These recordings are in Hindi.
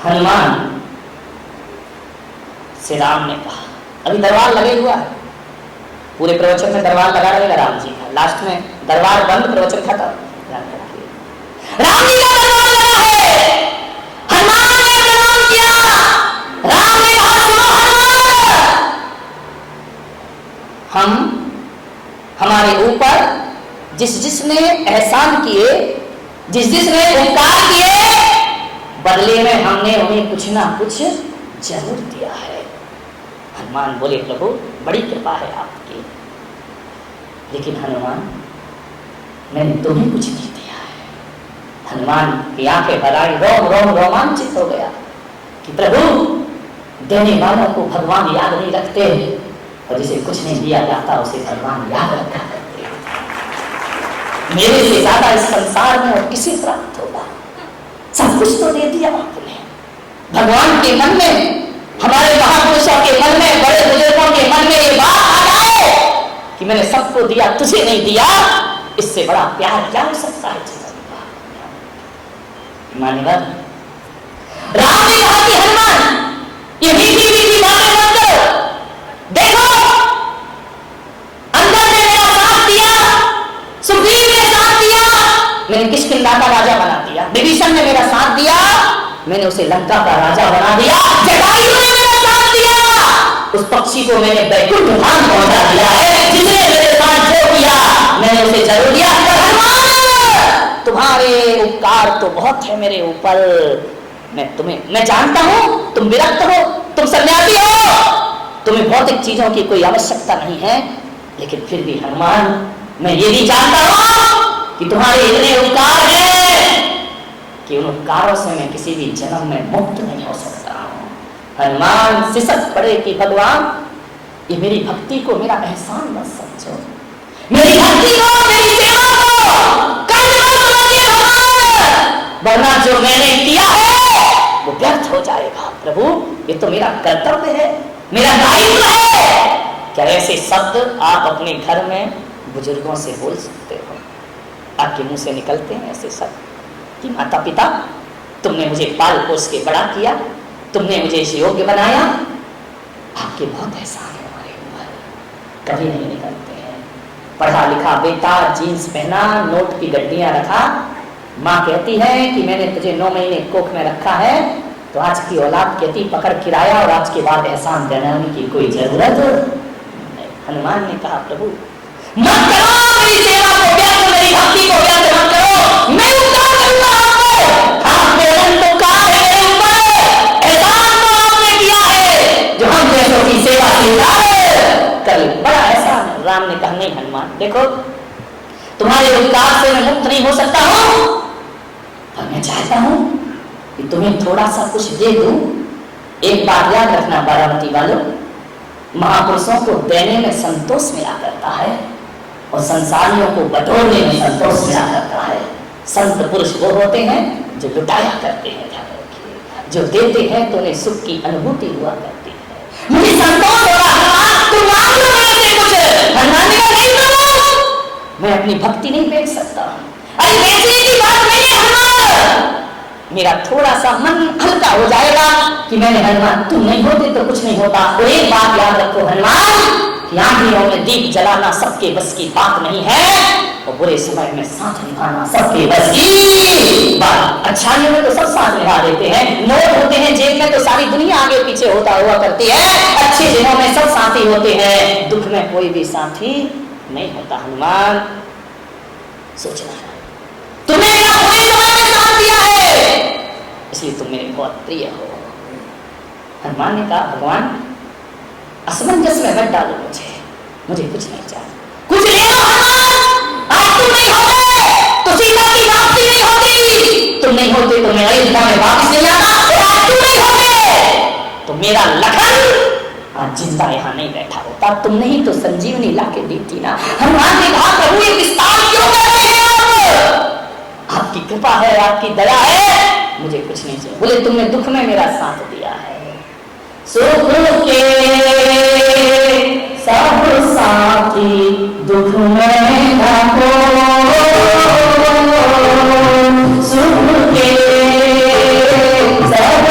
हनुमान से राम ने कहा, अभी दरबार लगे हुआ है, पूरे प्रवचन में दरबार लगा रहेगा राम जी का, लास्ट में दरबार बंद, प्रवचन खत्म। राम जी का दरबार लगा है, हनुमान ने प्रणाम किया, राम ने कहा सुनो हनुमान, हम हमारे ऊपर जिस जिसने एहसान किए, जिस जिसने उपकार किए, बदले में हमने उन्हें कुछ ना कुछ जरूर दिया है। हनुमान बोले प्रभु बड़ी कृपा है आपकी, लेकिन हनुमान मैंने तुम्हें कुछ नहीं दिया है। हनुमान की आंखें भर आई, रोम रोम रोमांचित हो गया कि प्रभु देने वालों को भगवान याद नहीं रखते, और जिसे कुछ नहीं दिया जाता उसे भगवान याद रखा करते हैं। मेरे से ज्यादा इस संसार में और किसे प्राप्त होगा? सब कुछ तो दे दिया आपने। भगवान के मन में, हमारे महापुरुषों के मन में, बड़े बुजुर्गों के मन में ये बात आ जाए कि मैंने सबको दिया, तुझे नहीं दिया, इससे बड़ा प्यार क्या हो सकता है जीवन का? मान्यवर राम ने कहा कि हनुमान ये मीठी मीठी बातें मत करो, देखो अंदर ने मेरा साथ दिया, सुग्रीव ने साथ दिया, मैंने किष्किंधा का राजा बना दिया, विभीषण ने मेरा साथ दिया, मैंने उसे लंका का राजा बना दिया, जटायु ने मेरा साथ दिया, उस पक्षी को मैंने बैकुंठ धाम पहुंचा दिया है, जिसने मेरे साथ जो किया मैंने उसे जरूर दिया। हनुमान तुम्हारे उपकार तो बहुत है मेरे ऊपर, मैं जानता हूं तुम विरक्त हो, तुम सन्यासी हो, तुम्हें भौतिक चीजों की कोई आवश्यकता नहीं है, लेकिन फिर भी हनुमान मैं ये भी जानता हूं कि तुम्हारे इतने उपकार हैं कि उन उपकारों से मैं किसी भी जन्म में मुक्त नहीं हो सकता हूं। हनुमान सिसक पड़े कि भगवान ये मेरी भक्ति को मेरा एहसान मत समझो, मेरी भक्ति को, मेरी सेवा को कर दो भगवान, वरना जो मैंने किया है वो व्यर्थ हो जाएगा। प्रभु ये तो मेरा कर्तव्य है, मेरा दायित्व है। क्या ऐसे शब्द आप अपने घर में बुजुर्गों से बोल सकते हो? आपके मुंह से निकलते हैं ऐसे शब्द कि माता पिता तुमने मुझे पाल पोस के बड़ा किया, तुमने मुझे इस योग्य बनाया, आपके बहुत एहसान है हमारे ऊपर। कभी नहीं निकलते हैं। पढ़ा लिखा बेटा, जीन्स पहना, नोट की गड्डियां रखा, माँ कहती है कि मैंने तुझे 9 महीने कोख में रखा है, तो आज की औलाद कहती पकड़ किराया और आज के बाद एहसान जनाने की कोई जरूरत नहीं। हनुमान ने कहा प्रभु मत करो मेरी सेवा को व्यर्थ, मेरी भक्ति को व्यर्थ मत करो, मैं उपकार करूंगा आपको, आपने अनंत उपकार है मेरे ऊपर, एहसान तो आपने किया है जो हम जैसों की सेवा स्वीकार कर, बड़ा एहसान। राम ने कहा नहीं हनुमान देखो तुम्हारे उपकार से मैं मुक्त नहीं हो सकता हूं, पर मैं चाहता हूं कि तुम्हें थोड़ा सा कुछ दे दूं। एक बात याद रखना बारामती वालों, महापुरुषों को देने में संतोष मिला करता है और संसारियों को बटोरने में संतोष मिला करता है। संत पुरुष वो होते हैं जो लुटाया करते हैं, जो देते हैं तो उन्हें सुख की अनुभूति हुआ करती है। मुझे संतोष हो रहा, तुम मांग लो मेरे से कुछ, हनुमान ने कहा नहीं दूंगा, मैं अपनी भक्ति नहीं बेच सकता। अरे बेचने की बात नहीं है हनुमान, मेरा थोड़ा सा मन हल्का हो जाएगा कि मैंने हनुमान तुम नहीं होते तो कुछ नहीं होता। और एक बात याद रखो हनुमान कि आंधियों में दीप जलाना सबके बस की बात नहीं है, और बुरे समय में साथ निभाना सबके बस की बात। अच्छाइयों में तो सब साथ निभा देते हैं, नोट होते हैं जेब में तो सारी दुनिया आगे पीछे होता हुआ करती है, अच्छे दिनों में सब साथी होते हैं, दुख में कोई भी साथी नहीं होता। हनुमान सोचना तुम्हें मेरा बुरे समय में साथ दिया है, इसलिए तुम मेरे बहुत प्रिय हो। हनुमान ने कहा भगवान असमंजस में मत डालो मुझे कुछ नहीं चाहिए, कुछ ले लो हनुमान, आज तुम नहीं होते तो सीता की वापसी नहीं होती, तुम नहीं होते तो मैं अयोध्या में वापस नहीं आता, और आज तुम नहीं होते तो मेरा लखन आज जिंदा यहाँ नहीं बैठा होता, तुम नहीं तो संजीवनी लाके देती ना। हनुमान ने कहा प्रभु ये विस्तार क्यों कर रहे हैं आप? आपकी कृपा है, आपकी दया है, मुझे कुछ नहीं चाहिए। बोले तुमने दुख में मेरा साथ दिया है, सुख के सब साथी दुख में रखो, सुख के सब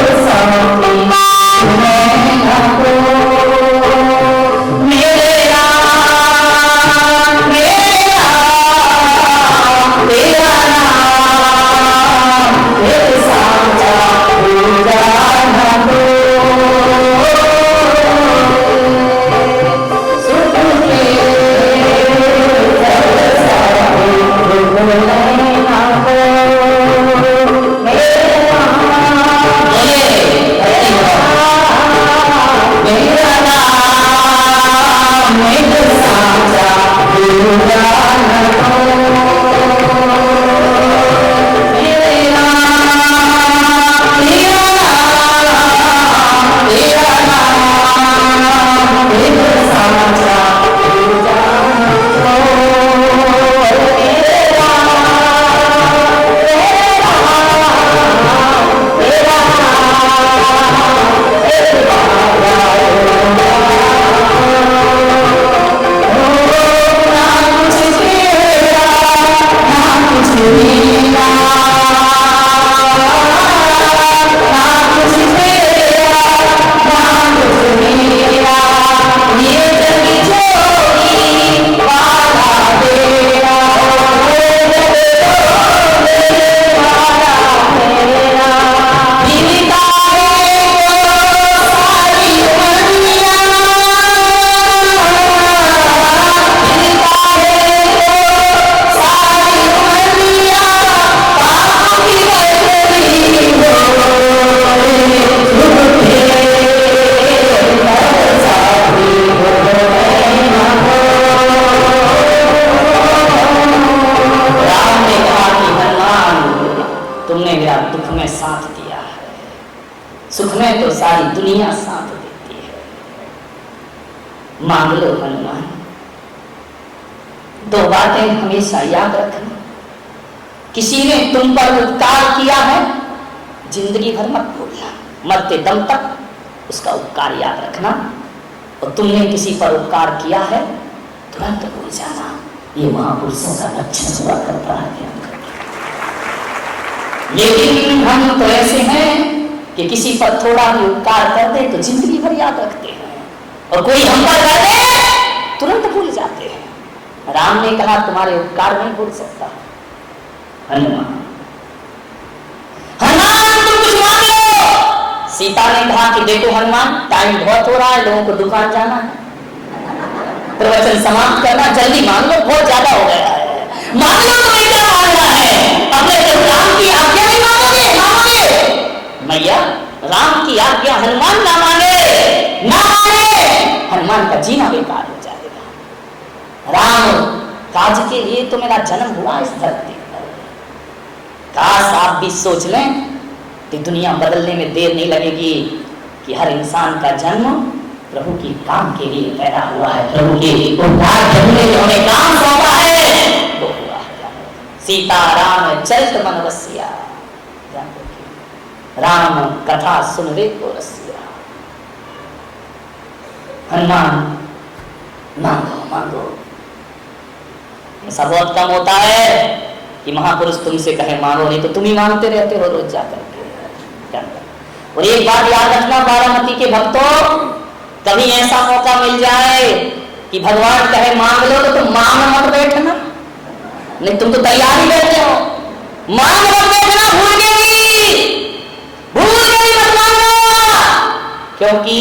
सुख में तो सारी दुनिया साथ देती है। मांग लो हनुमान। दो बातें हमेशा याद रखना, किसी ने तुम पर उपकार किया है, जिंदगी भर मत भूलना, मरते दम तक उसका उपकार याद रखना। और तुमने किसी पर उपकार किया है, तुरंत भूल जाना। ये महापुरुषों का लक्षण हुआ करता है। लेकिन हम तो ऐसे हैं कि किसी पर थोड़ा भी उपकार कर दे तो जिंदगी भर याद रखते हैं, और कोई हम पर कर दे तुरंत भूल जाते हैं। राम ने कहा तुम्हारे उपकार नहीं भूल सकता। हनुमान तुम कुछ मांग लो। सीता ने कहा कि देखो हनुमान, टाइम बहुत हो रहा है, लोगों को दुकान जाना है, प्रवचन समाप्त करना, जल्दी मांग लो, बहुत ज्यादा हो गया है। मांग लो, तुम्हें क्या मांगना है? अपने राम की आज्ञा नहीं मांगोगे? मांगोगे मैया, राम की आज्ञा हनुमान ना मांगे, ना मांगे, हनुमान का जीना बेकार हो जाएगा। राम काज के लिए तो मेरा जन्म हुआ इस धरती पर। काश आप भी सोच लें कि दुनिया बदलने में देर नहीं लगेगी, कि हर इंसान का जन्म प्रभु की काम के लिए पैदा हुआ है, प्रभु के उद्धार करने जो हमें काम सौंपा है वो हुआ है। सीता राम चरित मन बसिया, राम कथा सुन रे को रसिया। हनुमान मांगो मांगो। ऐसा बहुत कम होता है कि महापुरुष तुमसे कहे मांगो, नहीं तो तुम ही मांगते रहते हो रोज जाकर के। और एक बात याद रखना बारामती के भक्तों, कभी ऐसा मौका मिल जाए कि भगवान कहे मांग लो, तो तुम मांग मत बैठना। नहीं, तुम तो तैयार ही बैठे हो, मांग मत बैठना, भूल गई मत मांगना। क्योंकि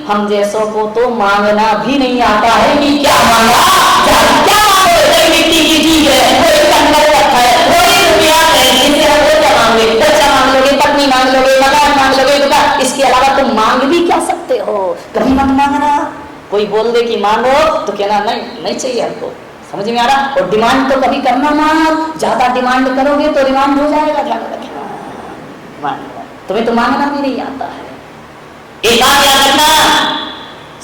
हम जैसों को तो मांगना भी नहीं आता है कि क्या मांगा, क्या मांगो, मिट्टी की चीज है, कोई कंकर रखा है, कोई रुपया है, जिससे हम वो क्या मांगे, बच्चा मांग लोगे, पत्नी मांग लोगे, मकान मांग लोगे, इसके अलावा तुम मांग भी क्या सकते हो? कभी मत मांगना। कोई बोल दे कि मांगो तो कहना नहीं चाहिए हमको, समझ में आ रहा? और डिमांड तो कभी करना मत, ज्यादा डिमांड करोगे तो डिमांड हो जाएगा, ध्यान रखना। तुम्हें तो मांगना भी नहीं आता है। एक बात याद रखना,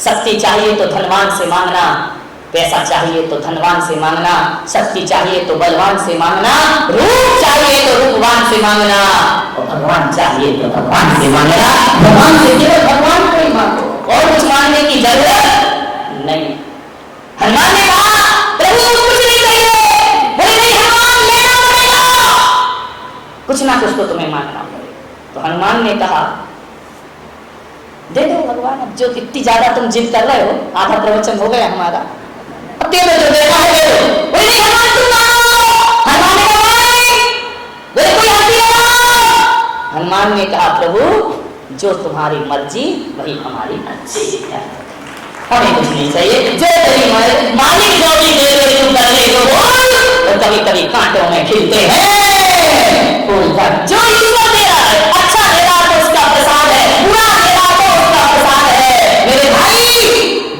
शक्ति चाहिए तो धनवान से मांगना, पैसा चाहिए तो धनवान से मांगना, शक्ति चाहिए तो बलवान से मांगना, रूप चाहिए तो रूपवान से मांगना, और भगवान चाहिए तो भगवान से मांगना। भगवान से केवल भगवान को ही मांगो, और कुछ मांगने की जरूरत नहीं। हनुमान ने कहा प्रभु कुछ नहीं चाहिए, बोले नहीं हनुमान लेना पड़ेगा, कुछ ना कुछ तो तुम्हें मांगना पड़ेगा। तो हनुमान ने कहा दे दो भगवान, अब जो इतनी ज्यादा तुम जिद कर रहे हो, आधा प्रवचन हो गया हमारा, अब दे दो जो देना है दे दो। बोले नहीं हनुमान तुम मांगो। हनुमान ने कहा बोले कोई हंसी लगा। हनुमान ने कहा प्रभु जो तुम्हारी मर्जी वही हमारी मर्जी है, हमें कुछ नहीं चाहिए, जो तेरी मालिक जो भी दे दे तुम कर ले तो बोल। और कभी कभी कांटों में खिलते हैं फूल, जो ईश्वर दे रहा है, अच्छा दे रहा है तो उसका प्रसाद है, बुरा दे रहा तो उसका प्रसाद है। मेरे भाई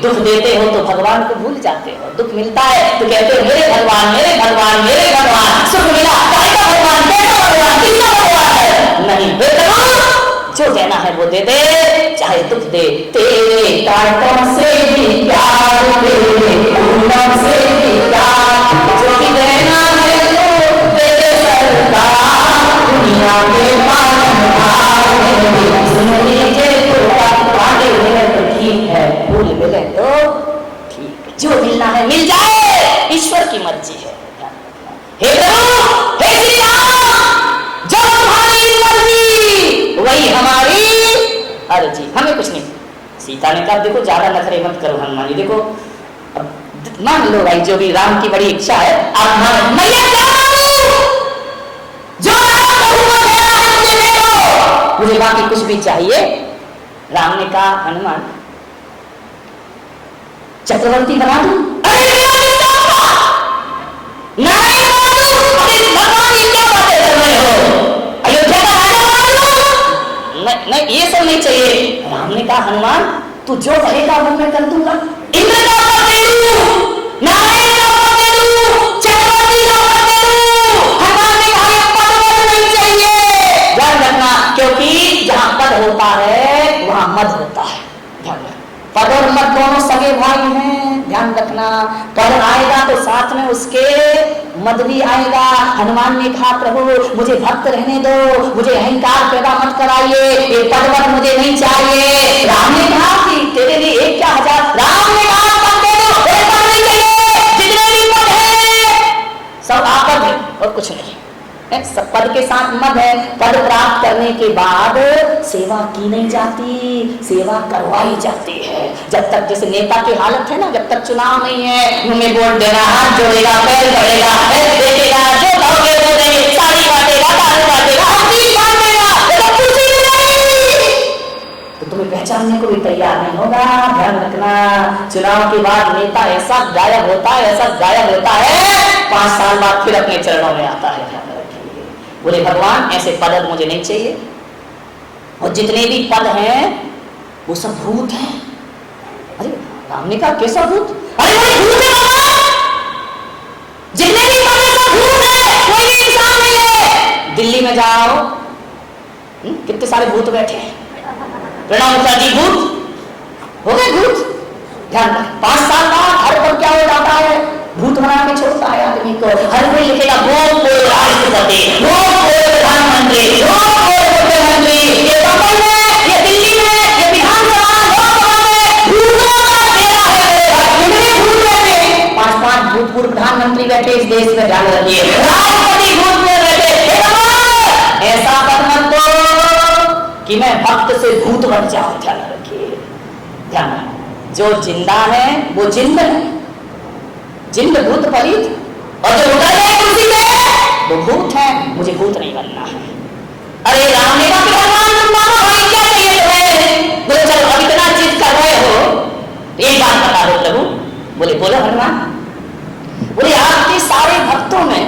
दुख देते हो तो भगवान को भूल जाते हो, दुख मिलता है तो कहते हो मेरे भगवान मेरे भगवान मेरे भगवान, सुख मिला का भगवान कैसा भगवान कितना भगवान है। नहीं बेटा, जो देना है वो दे दे, चाहे दुख दे। तेरे कांटों से भी प्यार, तेरे फूलों से भी प्यार, जो भी देना है तो दे दे सरकार। दुनिया के मानहार सुन लीजिए तो आगे मिले तो ठीक है, भूल मिले तो ठीक है, जो मिलना है मिल जाए, ईश्वर की मर्जी है। हे प्रभु हे श्री राम, जो तुम्हारी मर्जी वही हमारी अर्जी, हमें कुछ नहीं। सीता ने कहा देखो ज्यादा नखरे मत करो हनुमान जी, देखो अब मान लो भाई, जो भी राम की बड़ी इच्छा है आप मान। मैया क्या मांगू, जो राम कहूंगा मेरा है मुझे दे दो, मुझे बाकी कुछ भी चाहिए। राम ने कहा हनुमान चक्रवर्ती बना दूं? अरे नहीं ये सब नहीं चाहिए। राम ने कहा हनुमान तू जो कहेगा वो मैं कर दूंगा, इंद्र का पद दे दूं, नारायण का पद दे दूं, चक्रवर्ती का पद दे दूं। हनुमान ने कहा पद नहीं चाहिए, ध्यान रखना, क्योंकि जहां पद होता मद होता है। ध्यान रखना, पद और मद दोनों सगे भाई हैं, ध्यान रखना। पद आएगा तो साथ में उसके मद भी आएगा। हनुमान ने कहा प्रभु मुझे भक्त रहने दो, मुझे अहंकार पैदा मत कराइए, ये पद मद मुझे नहीं चाहिए। राम ने कहा कि तेरे लिए एक क्या हजार, राम ने कहा पद दे दो, एक पद नहीं चाहिए, जितने भी पद है सब आपद है और कुछ नहीं। सब पद के साथ मद है। पद प्राप्त करने के बाद सेवा की नहीं जाती, सेवा करवाई जाती है। जब तक जैसे नेता की हालत है ना, जब तक चुनाव नहीं है, मुंह में वोट देना, हाथ जोड़ेगा, पैर जोड़ेगा, देखेगा, जो कहोगे वो देंगे, साड़ी बांटेगा, दारू बांटेगा, हर चीज बांटेगा, तो कुछ नहीं, तो तुम्हें पहचानने को भी तैयार नहीं होगा। ध्यान रखना, चुनाव के बाद नेता ऐसा गायब होता है, ऐसा गायब होता है, 5 साल बाद फिर अपने चरणों में आता है। बोले भगवान ऐसे पद मुझे नहीं चाहिए, और जितने भी पद हैं वो सब भूत हैं। अरे राम ने कहा कैसा भूत? अरे भूत है भगवान, जितने भी पद हैं सब भूत है, कोई भी इंसान नहीं है। दिल्ली में जाओ, कितने सारे भूत बैठे हैं। प्रणब मुखर्जी भूत हो गए, भूत। ध्यान रखें, 5 साल बाद हर पद क्या हो जाता है, भूत बना के छोड़ता है आदमी को। हर कोई लिखेगा वो कोई राष्ट्रपति, वो कोई प्रधानमंत्री, वो कोई मुख्यमंत्री, ये बम्बई में, ये दिल्ली में, ये विधानसभा, लोकसभा में भूतों का डेरा है। कितने भूत बैठे, 5-5 भूतपूर्व प्रधानमंत्री बैठे इस देश में। ध्यान रखिए, राष्ट्रपति भूत में बैठे। ऐसा पद मत दो कि मैं भक्त से भूत बन जाऊं। ध्यान रखिए, ध्यान, जो जिंदा है वो जिंद है, जिंद भूत पलित, और जो उतर गए कुर्सी से वो भूत है। मुझे भूत नहीं बनना है। अरे राम ने कहा भगवान तुम मानो भाई, क्या चाहिए तुम्हें? बोले चलो अब इतना जिद कर रहे हो तो एक बात बता दो प्रभु। बोले बोलो हनुमान। बोले आपके सारे भक्तों में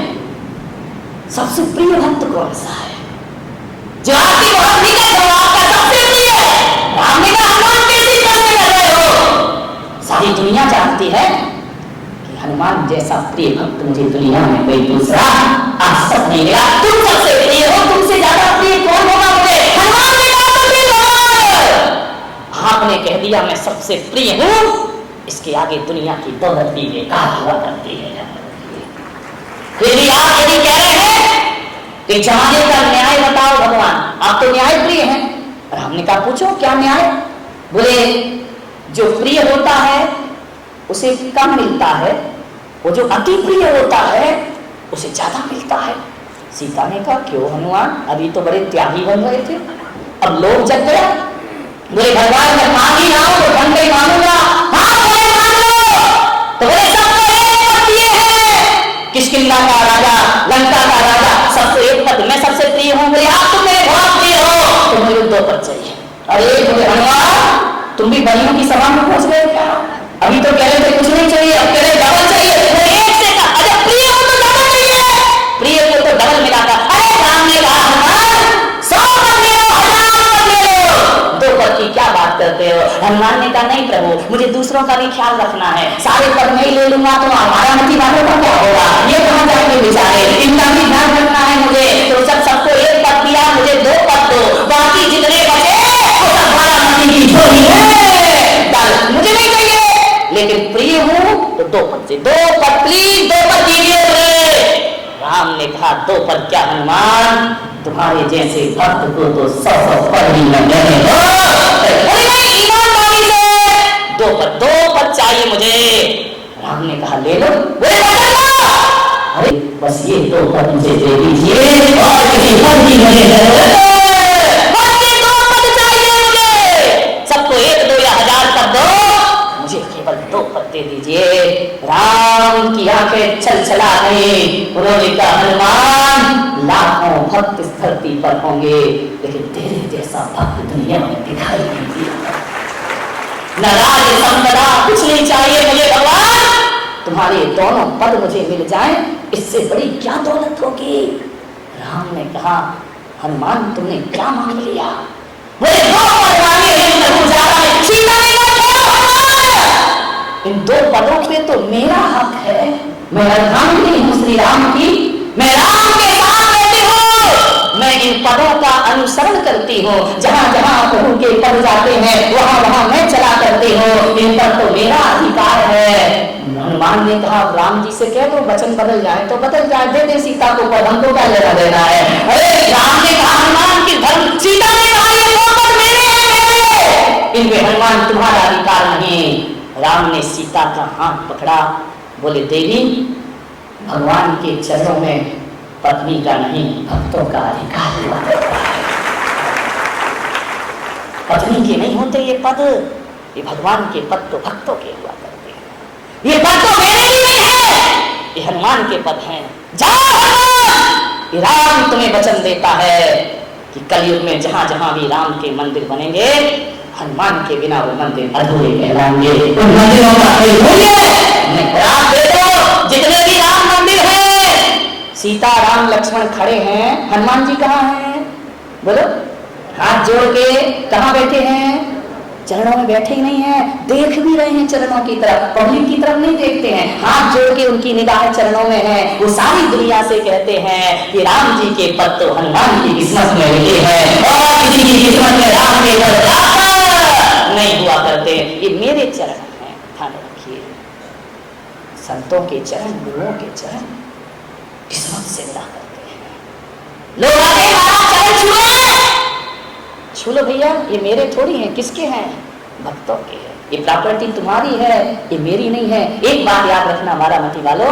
सबसे प्रिय भक्त कौन सा है? जो आपकी बहुत निकट हो, आपका सबसे प्रिय है। राम ने कहा हनुमान कैसी प्रश्न कर रहे हो? सारी दुनिया जानती है हनुमान जैसा प्रिय भक्त मुझे दुनिया में कोई दूसरा आज तक नहीं मिला। तुम सबसे प्रिय हो, तुमसे ज्यादा प्रिय कौन होगा मुझे? हनुमान ने कहा आपने कह दिया मैं सबसे प्रिय हूं, इसके आगे दुनिया की दौलत भी बेकार हुआ करती है। फिर भी आप यदि कह रहे हैं कि जमाने का न्याय बताओ भगवान, आप तो न्याय प्रिय हैं। राम ने कहा पूछो क्या न्याय? बोले जो प्रिय होता है उसे कम मिलता है, वो जो अति प्रिय होता है उसे ज्यादा मिलता है। सीता ने कहा क्यों हनुमान, अभी तो बड़े त्यागी बन रहे थे, अब लोग जग गया। बोले भगवान मैं मान ही रहा हूं तो ढंग से मानूंगा। हाँ बोले मान लो, तो बोले सबको एक पद दिए हैं, किष्किंधा का राजा, लंका का राजा, सबको एक पद, मैं सबसे प्रिय हूं। बोले आप तो मेरे बहुत प्रिय हो, तो मुझे 2 पद चाहिए। अरे बोले हनुमान तुम भी बलियों की सभा में पहुंच गए क्या? अभी तो कह रहे थे कुछ नहीं चाहिए, अब कह रहे डबल चाहिए। एक से कहा अच्छा प्रिय हो तो डबल चाहिए, प्रिय को तो डबल मिला था। अरे राम ने कहा हनुमान 100 पद ले लो, 1000 पद ले लो, 2 पद की क्या बात करते हो? हनुमान ने कहा नहीं प्रभु, मुझे दूसरों का भी ख्याल रखना है, सारे पद नहीं ले लूंगा तो हमारा मती वालों का क्या होगा, ये कहां जाएंगे बेचारे, इनका भी ध्यान रखना है मुझे। तो सबको 1 पद दिया, मुझे 2 पद दो, बाकी जितने बचे वो सब हमारा मती की झोली है, मुझे नहीं चाहिए। लेकिन प्रिय हूं तो 2 पद से, 2 पद प्लीज, 2 पद दीजिए। राम ने कहा 2 पद क्या हनुमान, तुम्हारे जैसे भक्त को तो 100 पद ही लग रहे हो। ईमानदारी से 2 पद चाहिए मुझे। राम ने कहा ले लो। अरे बस ये 2 पद मुझे दे दीजिए और किसी पद की मुझे जरूरत है, बस ये 2 पद चाहिए मुझे। सबको 1, 2 या 1000 पद दो, मुझे केवल 2 पद दे दीजिए। राम की आंखें छलछला गई। उन्होंने कहा हनुमान लाखों भक्त इस धरती पर होंगे, लेकिन तेरे जैसा भक्त दुनिया में दिखाई नहीं दिया। न राज संपदा कुछ नहीं चाहिए मुझे भगवान, तुम्हारे दोनों पद मुझे मिल जाएं, इससे बड़ी क्या दौलत होगी। राम ने कहा हनुमान तुमने क्या मांग लिया? बोले 2 पद मांगे हैं प्रभु जा रहा है। सीता ने कहा इन 2 पदों पे तो मेरा हक है, मैं अर्धांगिनी हूं श्री राम की, मैं राम के साथ रहती हूं, मैं इन पदों का अनुसरण करती हूं। जहां जहां प्रभु के बढ़ जाते हैं, वहां वहां मैं चला करते हो, इन पर तो मेरा अधिकार है। हनुमान ने कहा राम जी से कह दो वचन बदल जाए तो बदल जाए, दे दे सीता को, पर हमको क्या लेना देना है। अरे राम ने कहा हनुमान की धर्म, सीता ने कहा ये पोपट मेरे हैं, इनमें हनुमान तुम्हारा अधिकार नहीं। राम ने सीता का हाथ पकड़ा, बोले देवी भगवान के चरणों में पत्नी का नहीं भक्तों का अधिकार हुआ करता है। पत्नी के नहीं होते ये पद, ये भगवान के पद तो भक्तों के हुआ करते हैं। ये पद तो मेरे लिए नहीं है, ये हनुमान के पद हैं। जाओ हनुमान, ये राम तुम्हें वचन देता है कि कलयुग में जहां जहां भी राम के मंदिर बनेंगे, हनुमान के बिना वो मंदिर अधूरे कहलाएंगे। उन मंदिरों का राम दे दो, जितने भी राम मंदिर हैं, सीता राम लक्ष्मण खड़े हैं, हनुमान जी कहाँ हैं? बोलो, हाथ जोड़ के कहाँ बैठे हैं? चरणों में बैठे ही नहीं है, देख भी रहे हैं चरणों की तरफ, पब्लिक की तरफ नहीं देखते हैं, हाथ जोड़ के उनकी निगाह चरणों में है। वो सारी दुनिया से कहते हैं कि राम जी के पद तो हनुमान की किस्मत में मिले हैं, और किसी की किस्मत में राम के पद नहीं हुआ करते। ये मेरे चरण हैं, ध्यान रखिए। संतों के चरण, गुरुओं के चरण किस्मत से मिला करते हैं। लोग आते हैं चरण छू लो भैया, ये मेरे थोड़ी हैं, किसके हैं? भक्तों के हैं। ये प्रॉपर्टी तुम्हारी है, ये मेरी नहीं है। एक बात याद रखना बारामती वालों,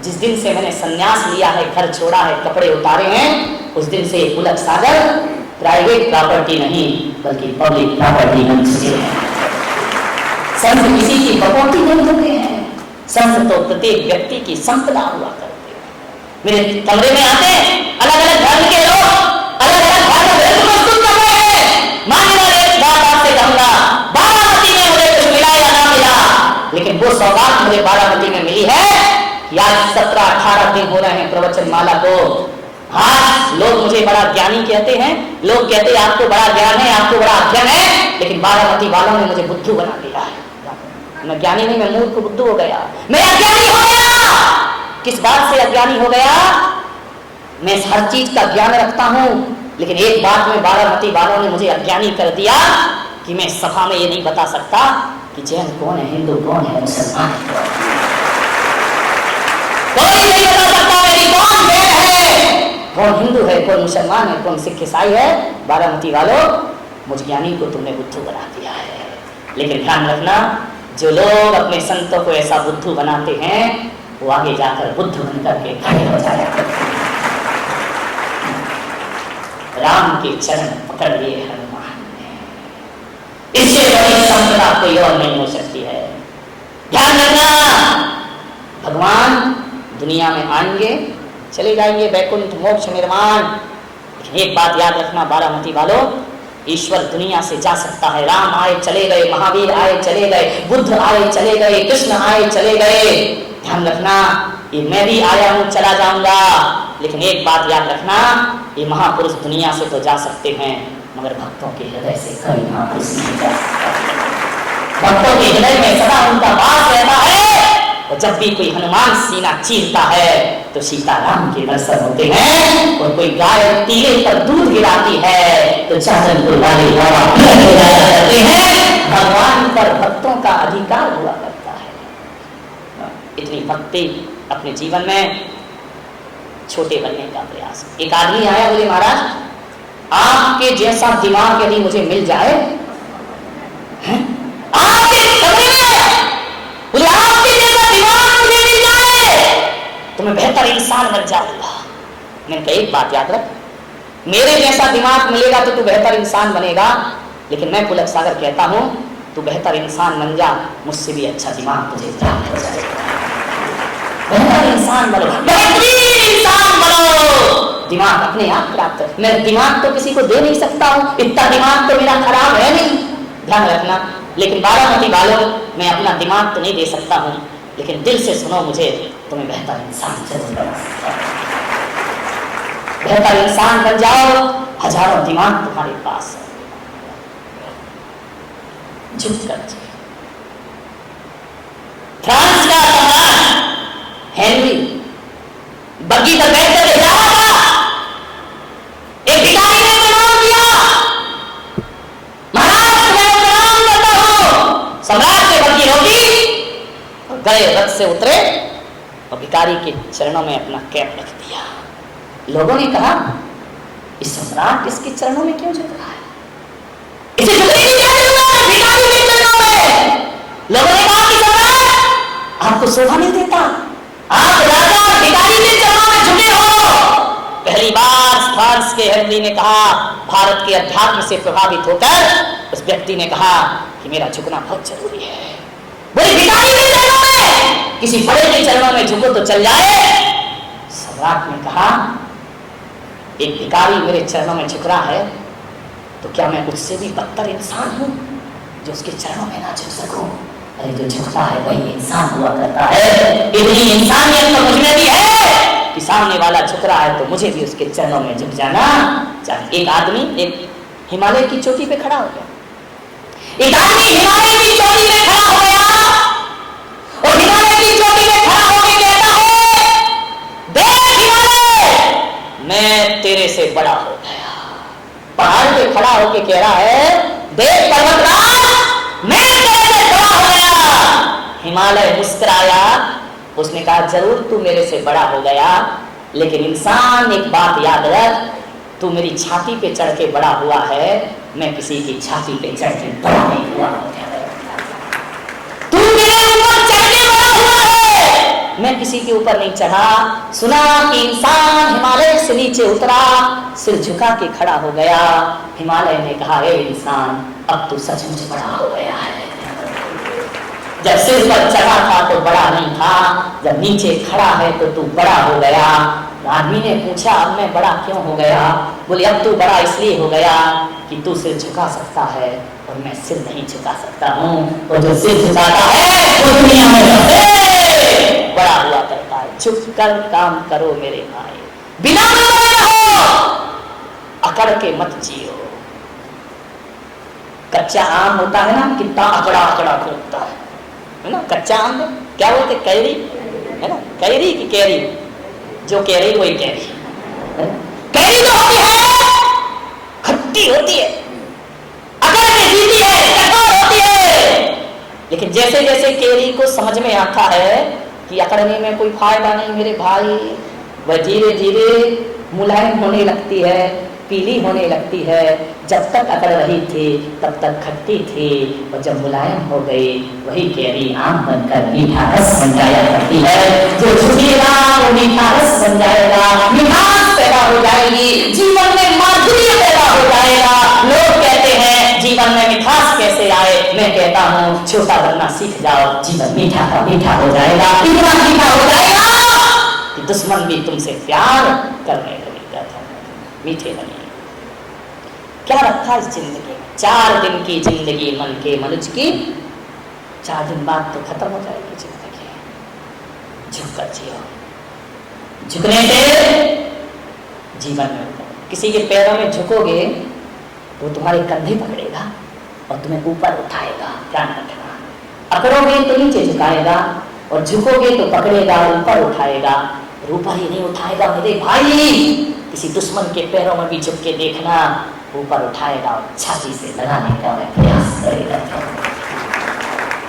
जिस दिन से मैंने संन्यास लिया है, घर छोड़ा है, कपड़े उतारे हैं, उस दिन से पुलक सागर प्राइवेट प्रॉपर्टी नहीं बल्कि पब्लिक प्रॉपर्टी बन चुके हैं। संत किसी की प्रॉपर्टी नहीं होते हैं, संत तो प्रत्येक व्यक्ति की संपदा हुआ करते हैं। मेरे कमरे में आते अलग अलग धर्म के लोग, अलग अलग धर्म प्रस्तुत कर रहे हैं। मान्यवर एक बात आपसे कहूंगा, बारामती में मुझे कुछ मिला या ना मिला, लेकिन वो सौगात मुझे बारामती में मिली है कि आज 17-18 दिन हो रहे हैं प्रवचन माला को। आज लोग मुझे बड़ा ज्ञानी कहते हैं, लोग कहते हैं आपको बड़ा ज्ञान है, आपको बड़ा अध्ययन है, लेकिन बारामती वालों ने मुझे बुद्धू बना दिया है। मैं ज्ञानी नहीं, मैं मूर्ख बुद्धू हो गया, मैं अज्ञानी हो गया। किस बात से अज्ञानी हो गया? मैं हर चीज का ज्ञान रखता हूं, लेकिन एक बात में बारामती वालों ने मुझे अज्ञानी कर दिया कि मैं सभा में ये नहीं बता सकता कि जैन कौन है, हिंदू कौन है, मुसलमान कोई नहीं बता सकता कि कौन जैन है, कौन हिंदू है, कौन मुसलमान है, कौन सिख ईसाई है। बारामती वालों, मुझ ज्ञानी को तुमने बुद्धू बना दिया है। लेकिन ध्यान रखना, जो लोग अपने संतों को ऐसा बुद्धू बनाते हैं, वो आगे जाकर बुद्ध बनकर के खड़े हो जाया करते हैं। राम के चरण पकड़ लिए हनुमान ने, इससे बड़ी संपदा कोई और नहीं हो सकती है। ध्यान रखना, भगवान दुनिया में आएंगे, चले जाएंगे, वैकुंठ मोक्ष निर्माण। लेकिन एक बात याद रखना बारामती वालों, ईश्वर दुनिया से जा सकता है। राम आए चले गए, महावीर आए चले गए, बुद्ध आए चले गए, कृष्ण आए चले गए। ध्यान रखना, ये मैं भी आया हूं, चला जाऊंगा, लेकिन एक बात याद रखना, ये महापुरुष दुनिया से तो जा सकते हैं, मगर भक्तों के हृदय से कभी महापुरुष नहीं जा सकता। भक्तों के हृदय में सदा उनका वास रहता है। और जब भी कोई हनुमान सीना चीरता है तो सीताराम के दर्शन होते हैं। और कोई गाय तीले पर दूध गिराती है तो चाचनपुर वाले बाबा करते हैं। भगवान पर भक्तों का अधिकार हुआ करता है। इतनी भक्ति अपने जीवन में छोटे बनने का प्रयास। एक आदमी आया, बोले महाराज आपके जैसा दिमाग यदि मुझे मिल जाए, आपके कमरे में आया, बोले आपके जैसा दिमाग मुझे मिल जाए तो मैं बेहतर इंसान बन जाऊंगा। मैंने कहा एक बात याद रख, मेरे जैसा दिमाग मिलेगा तो तू बेहतर इंसान बनेगा, लेकिन मैं पुलक सागर कहता हूं तू बेहतर इंसान बन जा, मुझसे भी अच्छा दिमाग तुझे प्राप्त हो जाएगा। बेहतर इंसान बनो, बेहतरीन इंसान बनो, दिमाग अपने आप प्राप्त है। मैं दिमाग तो किसी को दे नहीं सकता हूं, इतना दिमाग तो मेरा खराब है नहीं, ध्यान रखना। लेकिन बारामती वालों, मैं अपना दिमाग तो नहीं दे सकता हूं, लेकिन दिल से सुनो मुझे, तुम्हें बेहतर इंसान जरूर बना सकता हूं। बेहतर इंसान बन जाओ, हजारों दिमाग तुम्हारे पास है। झुक कर फ्रांस का सम्राट हेनरी बग्गी पर बैठ कर जा रहा था, एक भिखारी ने प्रणाम किया, महाराज गए, रथ से उतरे और भिखारी के चरणों में अपना कैप रख दिया। लोगों ने कहा इस सम्राट इसके चरणों में क्यों झुक रहा है, इसे झुकने की क्या जरूरत है भिखारी के चरणों में। लोगों ने कहा कि सम्राट आपको शोभा नहीं देता, आप राजा भिखारी के चरणों में झुके हो। पहली बार फ्रांस के हेनरी ने कहा, भारत के अध्यात्म से प्रभावित होकर उस व्यक्ति ने कहा कि मेरा झुकना बहुत जरूरी है। बोले भिखारी के चरणों में, किसी बड़े के चरणों में झुको तो चल जाए। सम्राट ने कहा एक भिखारी मेरे चरणों में झुक रहा है तो क्या मैं उससे भी बदतर इंसान हूं जो उसके चरणों में ना झुक सकूं। अरे जो झुकता है वही इंसान हुआ करता है। इतनी इंसानियत तो मुझ में भी है कि सामने वाला झुक रहा है तो मुझे भी उसके चरणों में झुक जाना चाहिए। एक आदमी एक हिमालय की चोटी पे खड़ा हो गया। एक आदमी हिमालय की चोटी पे खड़ा हो गया और हिमालय की चोटी पे खड़ा होकर कहता है देख हिमालय मैं तेरे से बड़ा हो गया। पहाड़ पे खड़ा होकर कह रहा है देख पर्वतराज मैं तेरे से बड़ा हो गया। हिमालय मुस्कुराया, उसने कहा जरूर तू मेरे से बड़ा हो गया, लेकिन इंसान एक बात याद रख, तू मेरी छाती पे चढ़ के बड़ा हुआ है, मैं किसी की छाती पे चढ़ के बड़ा नहीं हुआ। तू मेरे ऊपर चढ़ के बड़ा हुआ है, मैं किसी के ऊपर नहीं चढ़ा। सुना कि इंसान हिमालय से नीचे उतरा, सिर झुका के खड़ा हो गया। हिमालय ने कहा हे इंसान अब तू सचमुच बड़ा हो गया है। जब सिर पर चढ़ा था तो बड़ा नहीं था, जब नीचे खड़ा है तो तू बड़ा हो गया। आदमी ने पूछा अब मैं बड़ा क्यों हो गया। बोले अब तू बड़ा इसलिए हो गया कि तू सिर झुका सकता है और मैं सिर नहीं झुका सकता हूँ। और जो सिर झुकाता है वो दुनिया में सबसे बड़ा हुआ करता है। झुक कर काम करो मेरे भाई, बिना अकड़ के मत जियो। कच्चा आम होता है ना कितना अकड़ा अकड़ा होता है ना। कच्चा आम क्या बोलते कैरी है ना, कैरी की कैरी, जो कैरी वही कैरी। कैरी तो होती है खट्टी होती है, अकड़ के जीती है, कठोर होती है। लेकिन जैसे जैसे कैरी को समझ में आता है कि अकड़ने में कोई फायदा नहीं मेरे भाई, वह धीरे धीरे मुलायम होने लगती है, पीली होने लगती है। जब तक अकड़ रही थी तब तक खट्टी थी, और जब मुलायम हो गई वही कैरी आम बनकर मीठा रस बन जाया करती है। जो झुकेगा वो मीठा रस बन जाएगा, मिठास पैदा हो जाएगी, जीवन में माधुर्य पैदा हो जाएगा। लोग कहते हैं जीवन में मिठास कैसे आए, मैं कहता हूँ छोटा बनना सीख जाओ, जीवन मीठा का मीठा हो जाएगा। इतना मीठा हो जाएगा कि दुश्मन भी तुमसे प्यार करने लगेगा, मीठे बने। क्या रखा इस जिंदगी में, 4 दिन की जिंदगी मन के मनुज की, 4 दिन बाद तो खत्म हो जाएगी जिंदगी। झुक कर जियो, झुकने से जीवन में किसी के पैरों में झुकोगे वो तुम्हारे कंधे पकड़ेगा और तुम्हें ऊपर उठाएगा, ध्यान रखना। अकड़ोगे तो नीचे झुकाएगा और झुकोगे तो पकड़ेगा, ऊपर उठाएगा। ऊपर ही नहीं उठाएगा मेरे भाई, किसी दुश्मन के पैरों में भी झुक के देखना, ऊपर उठाएगा और छाती से लगाने का प्रयास करेगा।